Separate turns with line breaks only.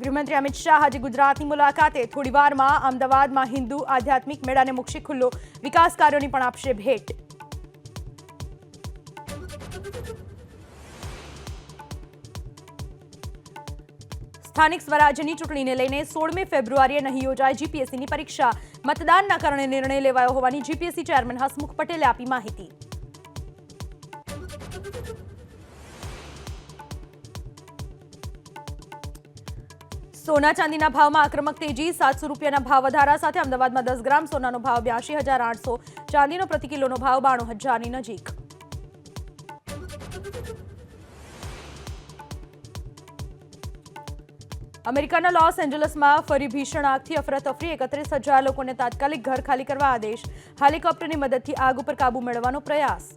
ગૃહમંત્રી અમિત શાહ આજે ગુજરાતની મુલાકાતે થોડીવારમાં અમદાવાદમાં હિન્દુ આધ્યાત્મિક મેળાને મૂકશે ખુલ્લો, વિકાસ કાર્યોની પણ આપશે ભેટ. સ્થાનિક સ્વરાજ્યની ચૂંટણીને લઈને 16મી ફેબ્રુઆરીએ નહીં યોજાય જીપીએસસીની પરીક્ષા. મતદાનના કારણે નિર્ણય લેવાયો હોવાની જીપીએસસી ચેરમેન હસમુખ પટેલે આપી માહિતી. સોના ચાંદીના ભાવમાં આક્રમક તેજી. 700 રૂપિયાના ભાવ વધારા સાથે અમદાવાદમાં 10 ગ્રામ સોનાનો ભાવ 82,800, ચાંદીનો પ્રતિ કિલોનો ભાવ 92,000ની નજીક. અમેરિકાના લોસ એન્જલસમાં ફરી ભીષણ આગથી અફરાતફરી. 31,000 લોકોને તાત્કાલિક ઘર ખાલી કરવા આદેશ. હેલિકોપ્ટરની મદદથી આગ ઉપર કાબુ મેળવવાનો પ્રયાસ.